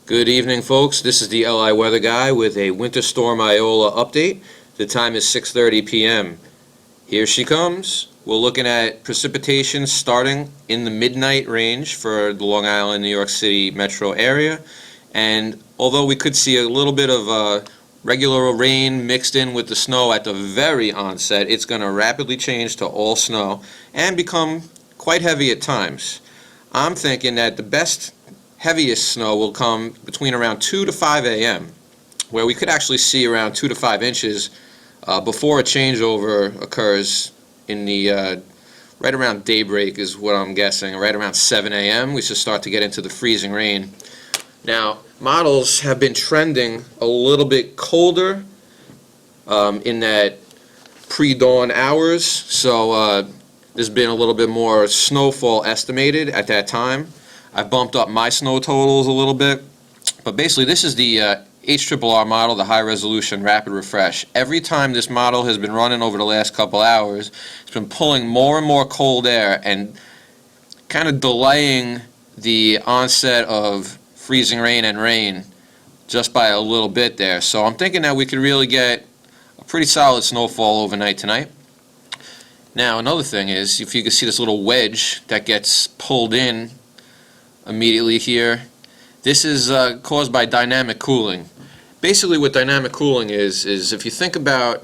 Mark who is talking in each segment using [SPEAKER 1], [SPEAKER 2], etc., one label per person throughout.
[SPEAKER 1] Good evening, folks. This is the LI Weather Guy with a Winter Storm Iola update. The time is 6:30 p.m. Here she comes. We're looking at precipitation starting in the midnight range for the Long Island, New York City metro area. And although we could see a little bit of regular rain mixed in with the snow at the very onset, it's going to rapidly change to all snow and become quite heavy at times. I'm thinking that the heaviest snow will come between around 2 to 5 a.m., where we could actually see around 2 to 5 inches before a changeover occurs in the right around daybreak is what I'm guessing. Right around 7 a.m. we should start to get into the freezing rain. Now, models have been trending a little bit colder in that pre-dawn hours, so there's been a little bit more snowfall estimated at that time. I bumped up my snow totals a little bit, but basically this is the HRRR model, the high resolution rapid refresh. Every time this model has been running over the last couple hours, it's been pulling more and more cold air and kind of delaying the onset of freezing rain and rain just by a little bit there. So I'm thinking that we could really get a pretty solid snowfall overnight tonight. Now, another thing is, if you can see this little wedge that gets pulled in immediately here, this is caused by dynamic cooling. Basically what dynamic cooling is if you think about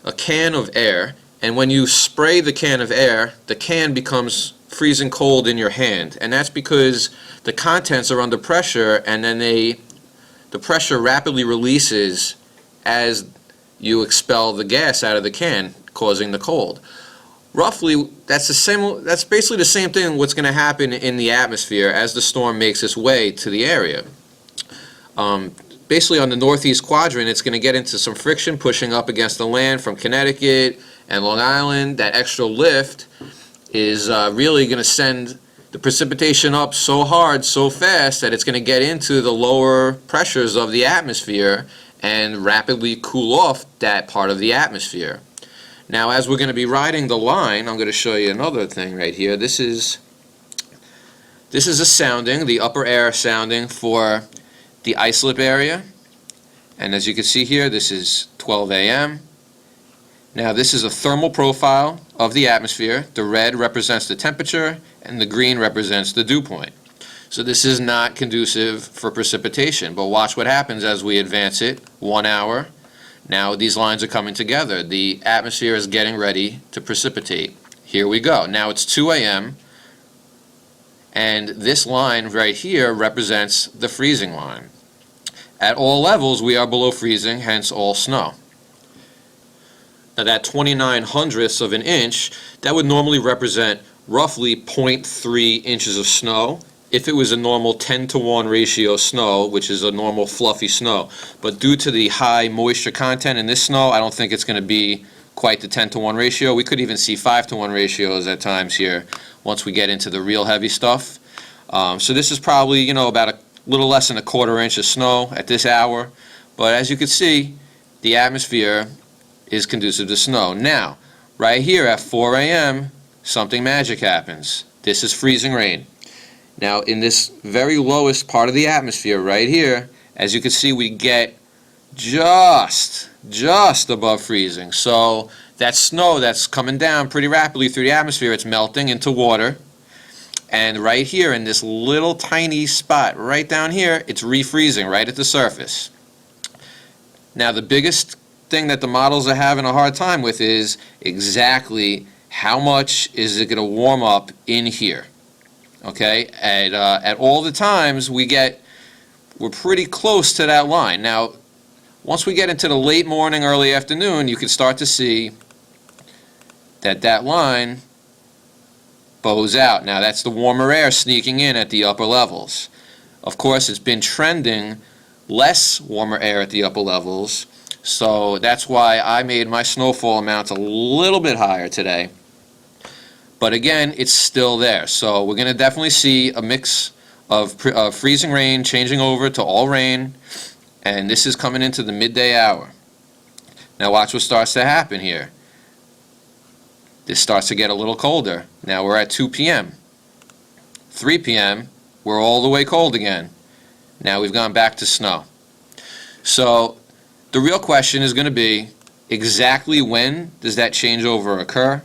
[SPEAKER 1] a can of air, and when you spray the can of air, the can becomes freezing cold in your hand, and that's because the contents are under pressure, and then the pressure rapidly releases as you expel the gas out of the can, causing the cold. Roughly, that's basically the same thing what's going to happen in the atmosphere as the storm makes its way to the area. Basically on the northeast quadrant, it's going to get into some friction pushing up against the land from Connecticut and Long Island. That extra lift is really going to send the precipitation up so hard, so fast, that it's going to get into the lower pressures of the atmosphere and rapidly cool off that part of the atmosphere. Now, as we're going to be riding the line, I'm going to show you another thing right here. This is a sounding, the upper air sounding for the islip area. And as you can see here, this is 12 a.m. Now, this is a thermal profile of the atmosphere. The red represents the temperature, and the green represents the dew point. So this is not conducive for precipitation. But watch what happens as we advance it 1 hour. Now these lines are coming together. The atmosphere is getting ready to precipitate. Here we go. Now it's 2 a.m. and this line right here represents the freezing line. At all levels we are below freezing, hence all snow. Now that 29 hundredths of an inch, that would normally represent roughly 0.3 inches of snow if it was a normal 10-to-1 ratio snow, which is a normal fluffy snow. But due to the high moisture content in this snow, I don't think it's going to be quite the 10-to-1 ratio. We could even see 5-to-1 ratios at times here once we get into the real heavy stuff. So this is probably, about a little less than a quarter inch of snow at this hour. But as you can see, the atmosphere is conducive to snow. Now, right here at 4 a.m., something magic happens. This is freezing rain. Now, in this very lowest part of the atmosphere right here, as you can see, we get just above freezing. So that snow that's coming down pretty rapidly through the atmosphere, it's melting into water. And right here in this little tiny spot right down here, it's refreezing right at the surface. Now, the biggest thing that the models are having a hard time with is exactly how much is it going to warm up in here. Okay, at all the times we're pretty close to that line. Now, once we get into the late morning, early afternoon, you can start to see that line bows out. Now, that's the warmer air sneaking in at the upper levels. Of course, it's been trending less warmer air at the upper levels, so that's why I made my snowfall amounts a little bit higher today. But again, it's still there. So we're going to definitely see a mix of freezing rain changing over to all rain. And this is coming into the midday hour. Now watch what starts to happen here. This starts to get a little colder. Now we're at 2 p.m. 3 p.m., we're all the way cold again. Now we've gone back to snow. So the real question is going to be, exactly when does that changeover occur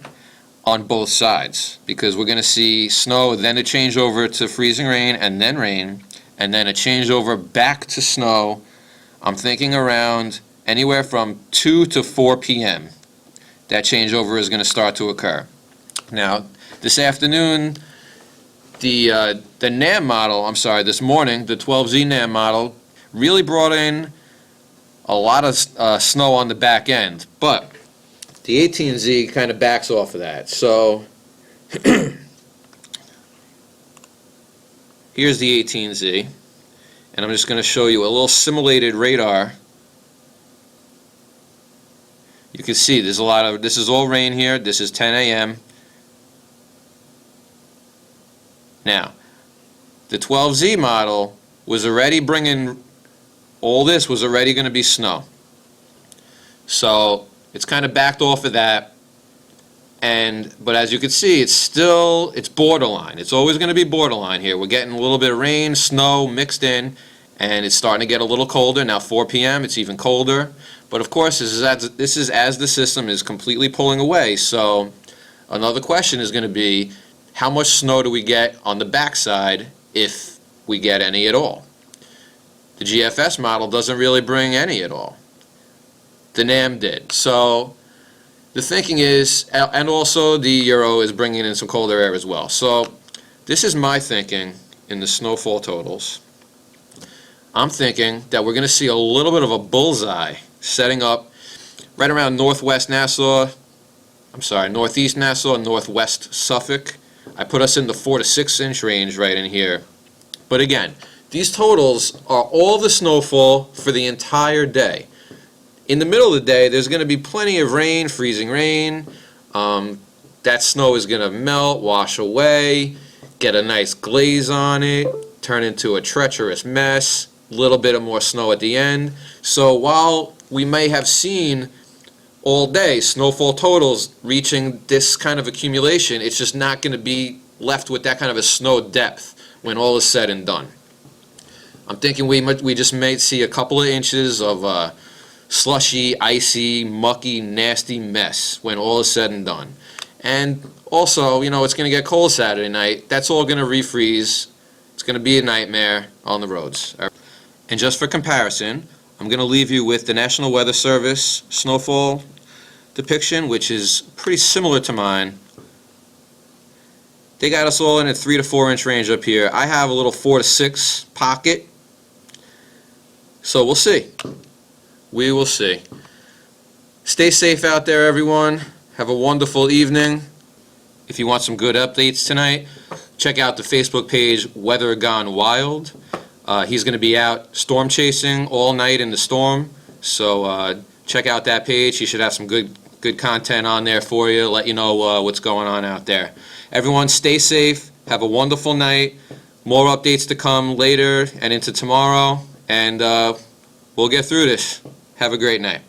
[SPEAKER 1] on both sides? Because we're going to see snow, then a changeover to freezing rain, and then a changeover back to snow. I'm thinking around anywhere from 2 to 4 p.m. that changeover is going to start to occur. Now, this afternoon, the NAM model, this morning, the 12Z NAM model really brought in a lot of snow on the back end, but the 18Z kind of backs off of that. So here's the 18Z, and I'm just going to show you a little simulated radar. You can see there's a lot of, this is all rain here, this is 10 a.m. Now, the 12Z model was already bringing, all this was already going to be snow. So it's kind of backed off of that, but as you can see, it's borderline. It's always going to be borderline here. We're getting a little bit of rain, snow mixed in, and it's starting to get a little colder. Now 4 p.m. it's even colder. But of course, this is as the system is completely pulling away. So another question is going to be, how much snow do we get on the backside, if we get any at all? The GFS model doesn't really bring any at all. The NAM did. So the thinking is, and also the Euro is bringing in some colder air as well. So this is my thinking in the snowfall totals. I'm thinking that we're going to see a little bit of a bullseye setting up right around northeast Nassau, northwest Suffolk. I put us in the 4 to 6 inch range right in here. But again, these totals are all the snowfall for the entire day. In the middle of the day, there's going to be plenty of rain, freezing rain. That snow is going to melt, wash away, get a nice glaze on it, turn into a treacherous mess, a little bit of more snow at the end. So while we may have seen all day snowfall totals reaching this kind of accumulation, it's just not going to be left with that kind of a snow depth when all is said and done. I'm thinking we just may see a couple of inches of slushy, icy, mucky, nasty mess when all is said and done. And also, it's going to get cold Saturday night. That's all going to refreeze. It's going to be a nightmare on the roads. And just for comparison, I'm going to leave you with the National Weather Service snowfall depiction, which is pretty similar to mine. They got us all in a 3 to 4 inch range up here. I have a little 4 to 6 pocket. So we'll see. We will see. Stay safe out there, everyone. Have a wonderful evening. If you want some good updates tonight, check out the Facebook page Weather Gone Wild. He's going to be out storm chasing all night in the storm. So check out that page. He should have some good content on there for you, let you know what's going on out there. Everyone stay safe. Have a wonderful night. More updates to come later and into tomorrow. And we'll get through this. Have a great night.